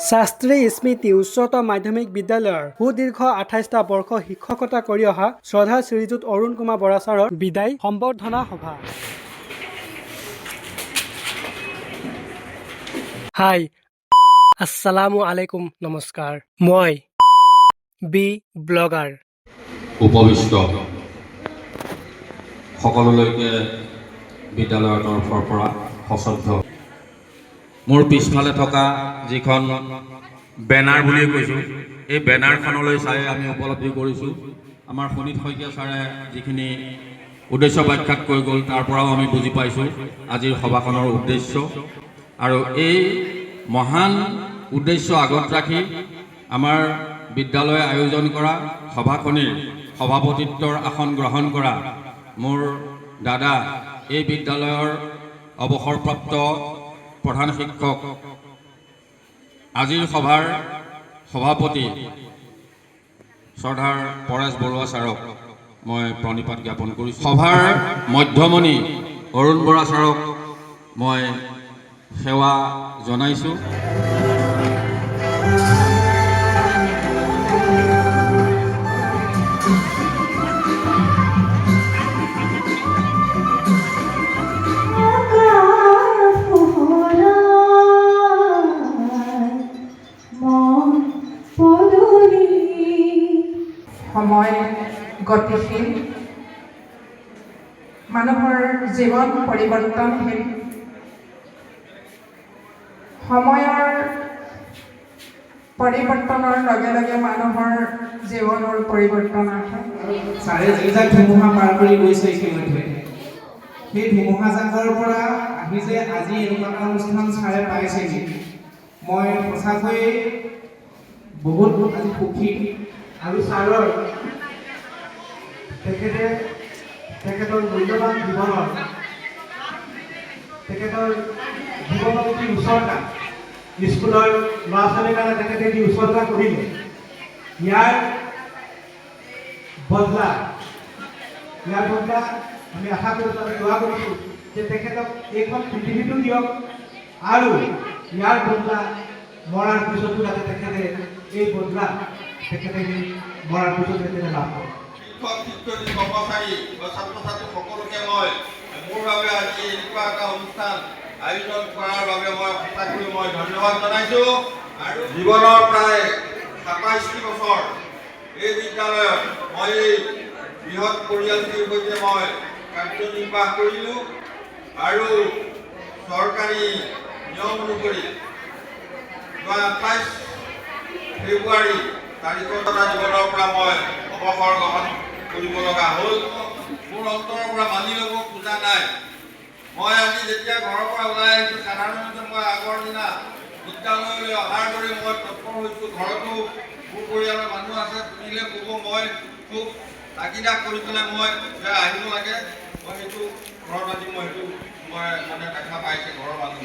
শাস্ত্ৰী স্মৃতি উচ্চতৰ মাধ্যমিক বিদ্যালয়ৰ সুদীৰ্ঘ ২৮টা বৰ্ষ শিক্ষকতা কৰি অহা শ্ৰদ্ধা শ্ৰীযুত অৰুণ কুমাৰ বৰা ছাৰৰ বিদায় সম্বৰ্ধনা সভা। হাই, আসসালামু আলাইকুম, নমস্কাৰ। মই বি ব্লগাৰ। উপবিষ্ট সকলোলৈকে বিদ্যালয়ৰ তৰফৰ পৰা সশ্ৰদ্ধ। মোৰ পিছফালে থকা যিখন বেনাৰ বুলি কৈছোঁ, এই বেনাৰখনলৈ চাই আমি উপলব্ধি কৰিছোঁ আমাৰ সুনীত শইকীয়া ছাৰে যিখিনি উদ্দেশ্য ব্যাখ্যাত কৰি গ'ল, তাৰ পৰাও আমি বুজি পাইছোঁ আজিৰ সভাখনৰ উদ্দেশ্য। আৰু এই মহান উদ্দেশ্য আগত ৰাখি আমাৰ বিদ্যালয়ে আয়োজন কৰা সভাখনিৰ সভাপতিত্বৰ আসন গ্ৰহণ কৰা মোৰ দাদা, এই বিদ্যালয়ৰ অৱসৰপ্ৰাপ্ত প্ৰধান শিক্ষক, আজিৰ সভাৰ সভাপতি শ্ৰদ্ধাৰ পৰেশ বৰুৱা ছাৰক মই প্ৰণিপাত জ্ঞাপন কৰিছোঁ। সভাৰ মধ্যমণি অৰুণ বৰা ছাৰক মই সেৱা জনাইছোঁ। সময় গতিশীল, মানুহৰ জীৱন পৰিৱৰ্তনশীল। সময়ৰ পৰিৱৰ্তনৰ লগে লগে মানুহৰ জীৱনৰ পৰিৱৰ্তন আহে। ছাৰে যিজাক ধুমুহা পাৰ কৰি গৈছে ইতিমধ্যে, সেই ধুমুহাজাকৰ পৰা আহি যে আজি এনেকুৱা এটা অনুষ্ঠান ছাৰে পাইছেহি, মই সঁচাকৈয়ে বহুত আজি সুখী। আৰু ছাৰৰ তেখেতৰ মূল্যৱান জীৱনত তেখেতৰ জীৱনত যি উচৰ্গা, স্কুলৰ ল'ৰা ছোৱালীৰ কাৰণে তেখেতে যি উচৰ্গা কৰিলে, ইয়াৰ বদলা আমি আশা কৰিছোঁ, আমি দোৱা কৰিছোঁ যে তেখেতক এইখন পৃথিৱীতো দিয়ক আৰু ইয়াৰ বদলা মৰাৰ পিছতো যাতে তেখেতে এই বদলা তেখেতে মৰাৰ পিছত তেখেতে লাভ কৰে। শিক্ষক শিক্ষয়িত্ৰী কৰ্মচাৰী বা ছাত্ৰ ছাত্ৰী সকলোকে মই মোৰ বাবে আজি এনেকুৱা এটা অনুষ্ঠান আয়োজন কৰাৰ বাবে মই সঁচাকৈ ধন্যবাদ জনাইছোঁ। আৰু জীৱনৰ প্ৰায় ২৭টি বছৰ এই বিদ্যালয়ত মই এই বৃহৎ পৰিয়ালটিৰ সৈতে মই কাৰ্যনিৰ্বাহ কৰিলোঁ আৰু চৰকাৰী নিয়ম অনুসৰি ২৮ ফেব্ৰুৱাৰী তাৰিখত জীৱনৰ পৰা মই অৱসৰ গ্ৰহণ কৰিব লগা হ'ল। মোৰ অন্তৰৰ পৰা মানি ল'ব খোজা নাই। মই আজি যেতিয়া ঘৰৰ পৰা ওলাই আহিছোঁ, সাধাৰণতে মই আগৰ দিনা বিদ্যালয়লৈ অহাৰ দৰে মই তৎপৰ হৈছোঁ। ঘৰতো মোৰ পৰিয়ালৰ মানুহ আছে, শুনিলে ক'ব মই খুব তাগিদা কৰি পেলাই মই আহিব লাগে। মই সেইটো ঘৰত আজি মই দেখা পাইছোঁ ঘৰৰ মানুহ।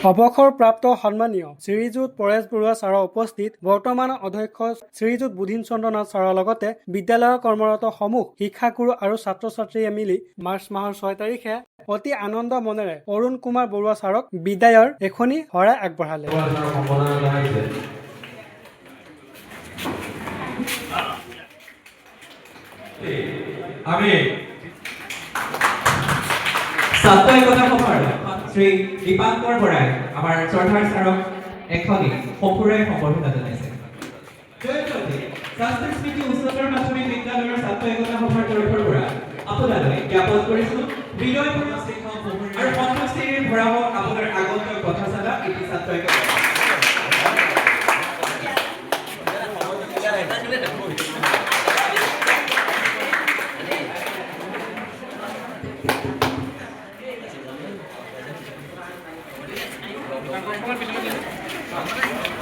অৱসৰপ্ৰাপ্ত সন্মানীয় শ্ৰীযুত পৰেশ বৰুৱা ছাৰৰ উপস্থিত বৰ্তমান অধ্যক্ষ শ্ৰীযুত বুধিন চন্দ্ৰ নাথ ছাৰৰ লগতে বিদ্যালয়ৰ কৰ্মৰত সমূহ শিক্ষাগুৰু আৰু ছাত্ৰ ছাত্ৰীয়ে মিলি মাৰ্চ মাহৰ ৬ তাৰিখে অতি আনন্দ মনেৰে অৰুণ কুমাৰ বৰুৱা ছাৰক বিদায়ৰ এখনি শৰাই আগবঢ়ালে। আমি ছাত্ৰ একতা সভাৰ শ্ৰী দীপাংকৰ বৰাই আমাৰ শ্ৰদ্ধাৰ ছাৰক এখনি সঁফুৰাই সম্বৰ্ধনা জনাইছে। শাস্ত্ৰী স্মৃতি উচ্চতৰ মাধ্যমিক বিদ্যালয়ৰ ছাত্ৰ একতা সভাৰ তৰফৰ পৰা আপোনালৈ জ্ঞাপন কৰিছোঁ হৃদয়পূৰ্ণ আৰু সন্তুষ্টিৰে ভৰা হওক আপোনাৰ আগন্তুক পথচলা এটি ছাত্ৰ একতা। Vamos a